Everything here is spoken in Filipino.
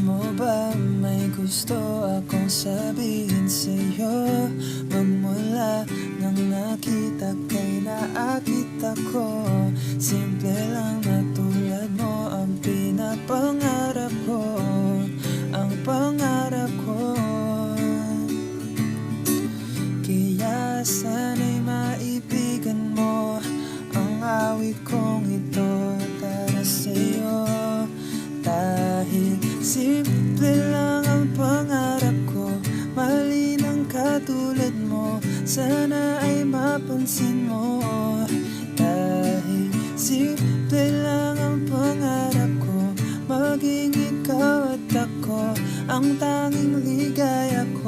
mo ba may gusto akong sabihin sa'yo? Magmula nang nakita kay naakit ako. Simple lang na tulad mo ang pinapangarap ko. Ang pangarap ko. Kaya sana'y maibigan mo ang awit kong ito para sa'yo. Dahil simple lang ang pangarap ko, mali ng katulad mo, sana ay mapansin mo. Dahil simple lang ang pangarap ko, maging ikaw at ako ang tanging ligaya ko.